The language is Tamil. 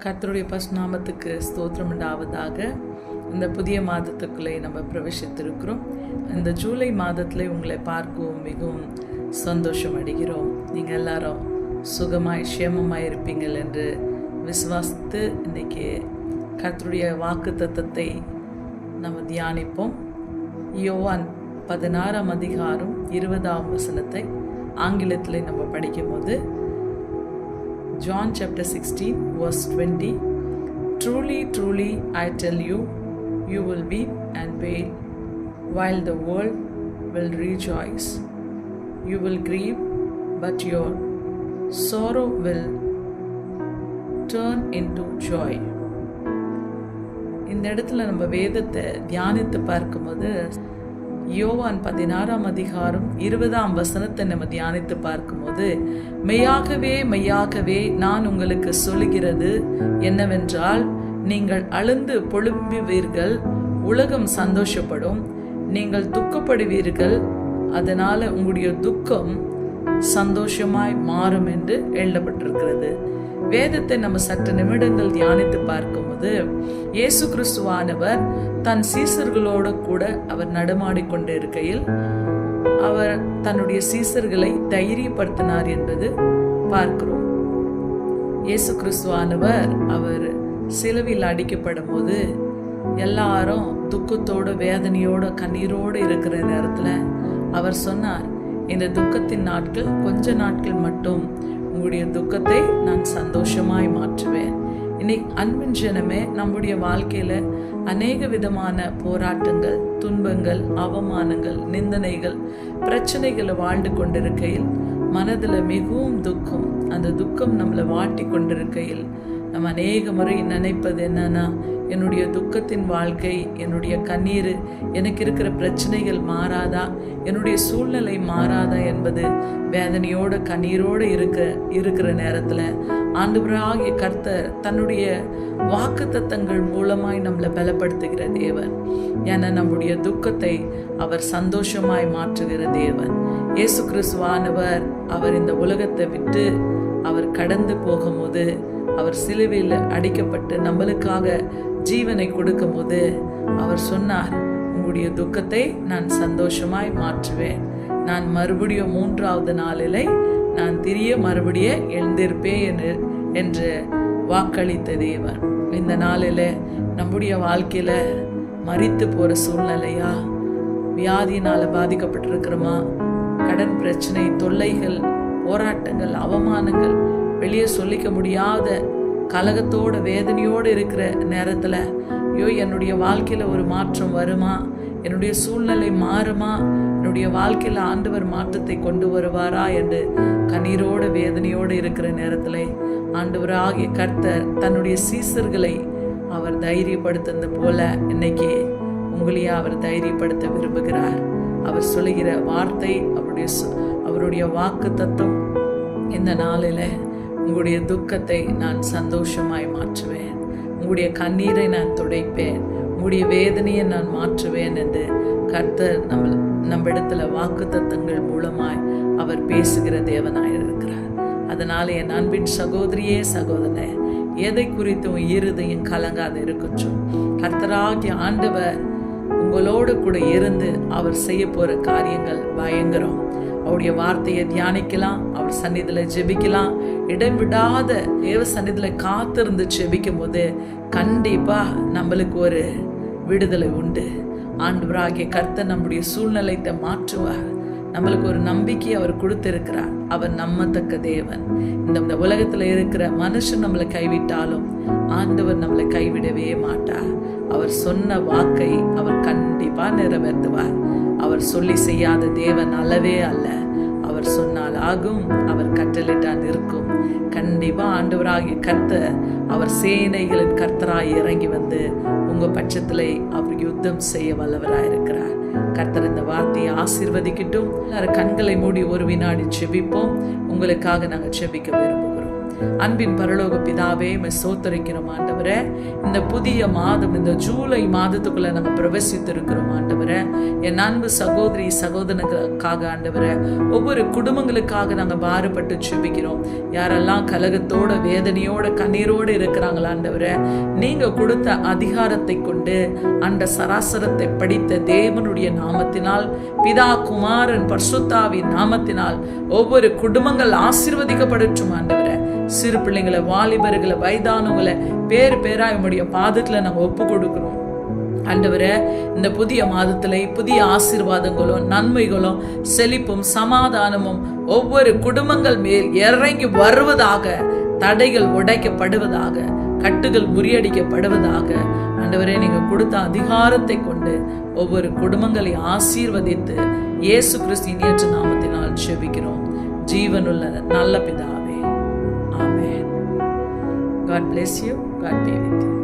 கர்த்தருடைய பரிசுநாமத்துக்கு ஸ்தோத்திரம் உண்டாவதாக. இந்த புதிய மாதத்துக்குள்ளே நம்ம பிரவேசித்திருக்கிறோம். இந்த ஜூலை மாதத்தில் உங்களை பார்க்கவும் மிகவும் சந்தோஷம் அடைகிறோம். நீங்கள் எல்லாரும் சுகமாய் சேமமாய் இருப்பீங்கள் என்று விசுவாசித்து இன்றைக்கி கர்த்தருடைய வாக்கு தத்தத்தை நம்ம தியானிப்போம். யோவான் 16 அதிகாரம் 20 ஆங்கிலத்தில் நம்ம படிக்கும்போது, John chapter 16 verse 20, Truly, truly, I tell you, you will weep and wail, while the world will rejoice. You will grieve, but your sorrow will turn into joy. இந்த இடத்துல நம்ம வேதத்தை தியானித்து பார்க்கும்போது, யோவான் 16 அதிகாரம் 20 நம்ம தியானித்து பார்க்கும்போது, மெய்யாகவே மெய்யாகவே நான் உங்களுக்கு சொல்லுகிறது என்னவென்றால், நீங்கள் அழுந்து புலம்புவீர்கள், உலகம் சந்தோஷப்படும், நீங்கள் துக்கப்படுவீர்கள், அதனால உங்களுடைய துக்கம் சந்தோஷமாய் மாறும் என்று எழுதப்பட்டிருக்கிறது. வேதத்தை நம்ம சற்று நிமிடங்கள் தியானித்து பார்க்கும்போது, இயேசு கிறிஸ்துவானவர் தன் சீசர்களோடு கூட அவர் நடமாடிக்கொண்டு இருக்கையில் அவர் தன்னுடைய சீசர்களை தைரியப்படுத்தினார் என்பது பார்க்கிறோம். இயேசு கிறிஸ்துவானவர் அவர் சிலுவையில் அடிக்கப்படும் போது எல்லாரும் துக்கத்தோடு வேதனையோடு கண்ணீரோடு இருக்கிற நேரத்தில் அவர் சொன்னார், இந்த துக்கத்தின் நாட்கள் கொஞ்ச நாட்கள் மட்டும், உங்களுடைய துக்கத்தை நான் சந்தோஷமாய் மாற்றுவேன். இன்னைக்கு அன்பின் ஜனமே, நம்முடைய வாழ்க்கையில அநேக விதமான போராட்டங்கள், துன்பங்கள், அவமானங்கள், நிந்தனைகள், பிரச்சனைகளை வாழ்ந்து கொண்டிருக்கையில் மனதில் மிகவும் துக்கம், அந்த துக்கம் நம்மளை வாட்டி கொண்டிருக்கையில் நம்ம அநேக முறை நினைப்பது என்னன்னா, என்னுடைய துக்கத்தின் வாழ்க்கை, என்னுடைய கண்ணீர், எனக்கு இருக்கிற பிரச்சனைகள் மாறாதா, என்னுடைய சூழ்நிலை மாறாதா என்பது வேதனையோடு கண்ணீரோடு இருக்கிற நேரத்தில் ஆண்டவராகிய கர்த்தர் தன்னுடைய வாக்கு தத்தங்கள் மூலமாய் நம்மளை பலப்படுத்துகிற தேவன். ஏன்னா நம்முடைய துக்கத்தை அவர் சந்தோஷமாய் மாற்றுகிற தேவன். இயேசு கிறிஸ்துவானவர் அவர் இந்த உலகத்தை விட்டு அவர் கடந்து போகும்போது, அவர் சிலுவையில் அடிக்கப்பட்டு நம்மளுக்காக ஜீவனை கொடுக்கும் போது அவர் சொன்னார், உங்களுடைய துக்கத்தை நான் சந்தோஷமாய் மாற்றுவேன், நான் மறுபடியும் 3வது நாளிலே நான் மறுபடியும் எழுந்திருப்பேன் என்று வாக்களித்த தேவன். இந்த நாளில் நம்முடைய வாழ்க்கையில மரித்து போற சூழ்நிலையா, வியாதியினால பாதிக்கப்பட்டிருக்கிறோமா, கடன் பிரச்சனை, தொல்லைகள், போராட்டங்கள், அவமானங்கள், வெளியே சொல்லிக்க முடியாத கலகத்தோட வேதனையோடு இருக்கிற நேரத்தில், ஐயோ என்னுடைய வாழ்க்கையில் ஒரு மாற்றம் வருமா, என்னுடைய சூழ்நிலை மாறுமா, என்னுடைய வாழ்க்கையில் ஆண்டவர் மாற்றத்தை கொண்டு வருவாரா என்று கண்ணீரோடு வேதனையோடு இருக்கிற நேரத்தில் ஆண்டவராகிய கர்த்தர் தன்னுடைய சீசர்களை அவர் தைரியப்படுத்துறது போல இன்னைக்கு உங்களையே அவர் தைரியப்படுத்த விரும்புகிறார். அவர் சொல்லுகிற வார்த்தை, அவருடைய வாக்கு தத்துவம், இந்த நாளில் உங்களுடைய துக்கத்தை நான் சந்தோஷமாய் மாற்றுவேன், உங்களுடைய கண்ணீரை நான் துடைப்பேன், உங்களுடைய வேதனையை நான் மாற்றுவேன் என்று கர்த்தர் நம்மிடத்துல வாக்கு தத்தங்கள் மூலமாய் அவர் பேசுகிற தேவனாய் இருக்கிறார். அதனால என் அன்பின் சகோதரியே சகோதரனே, எதை குறித்தும் இருதயம் கலங்காது இருக்கட்டும். கர்த்தராகிய ஆண்டவர் உங்களோடு கூட இருந்து அவர் செய்ய போற காரியங்கள் பயங்கரம். அவருடைய வார்த்தையை தியானிக்கலாம், அவர் சந்நிதியில் ஜெபிக்கலாம், இடம் விடாத தேவ சந்நிதியில் காத்திருந்து ஜெபிக்கும் போது கண்டிப்பா நம்மளுக்கு ஒரு விடுதலை உண்டு. ஆண்டவராகிய கர்த்தர் நம்முடைய சூழ்நிலைத்தை மாற்றுவார். நம்மளுக்கு ஒரு நம்பிக்கையை அவர் கொடுத்திருக்கிறார். அவர் நம்பத்தக்க தேவன். இந்த உலகத்துல இருக்கிற மனுஷன் நம்மளை கைவிட்டாலும் ஆண்டவர் நம்மளை கைவிடவே மாட்டார். அவர் சொன்ன வாக்கை அவர் கண்டிப்பா நிறைவேற்றுவார். அவர் சொல்லி செய்யாத தேவன் அல்லவே அல்ல. அவர் சொன்னால் ஆகும், அவர் கட்டளையிட்டால் இருக்கும். கண்டிப்பா ஆண்டவராகிய கர்த்தர் அவர் சேனைகளின் கர்த்தராய் இறங்கி வந்து உங்க பட்சத்திலே அவர் யுத்தம் செய்ய வல்லவராயிருக்கிறார். கர்த்தர் இந்த வார்த்தையை ஆசீர்வதிக்கட்டும். கண்களை மூடி ஒரு வினாடி செபிப்போம். உங்களுக்காக நாங்கள் செபிக்க விரும்புகிறோம். அன்பின் பரலோக பிதாவே ஸ்தோத்திரிக்கிறோம் ஆண்டவரே. இந்த புதிய மாதம், இந்த ஜூலை மாதத்துக்குள்ள நாங்கள் பிரவேசித்திருக்கிறோம் ஆண்டவரே. என் அன்பு சகோதரி சகோதரனுக்காக ஆண்டவரே, ஒவ்வொரு குடும்பங்களுக்காக நாங்கள் பாரப்பட்டு ஜெபிக்கிறோம். யாரெல்லாம் கலகத்தோட வேதனையோட கண்ணீரோடு இருக்கிறாங்களா ஆண்டவரே, நீங்க கொடுத்த அதிகாரத்தை கொண்டு அந்த சராசரத்தை படித்த தேவனுடைய நாமத்தினால், பிதா குமாரன் பரிசுத்தாவின் நாமத்தினால் ஒவ்வொரு குடும்பங்கள் ஆசீர்வதிக்கப்படட்டும் ஆண்டவரே. சிறு பிள்ளைங்களை, வாலிபர்களை, வயதானவங்களை பேர் பேரா என்னுடைய பாதத்துல நாங்கள் ஒப்பு கொடுக்கிறோம் ஆண்டவரே. இந்த புதிய மாதத்துல புதிய ஆசீர்வாதங்களும் நன்மைகளும் செழிப்பும் சமாதானமும் ஒவ்வொரு குடும்பங்கள் மேல் இறங்கி வருவதாக, தடைகள் உடைக்கப்படுவதாக, கட்டுகள் முறியடிக்கப்படுவதாக. ஆண்டவரே, நீங்க கொடுத்த அதிகாரத்தை கொண்டு ஒவ்வொரு குடும்பங்களை ஆசீர்வதித்து இயேசு கிறிஸ்துவின் ஏற்ற நாமத்தினால் ஜெபிக்கிறோம் ஜீவனுள்ள நல்ல பிதாவே. ஆமென். God bless you. God be with you.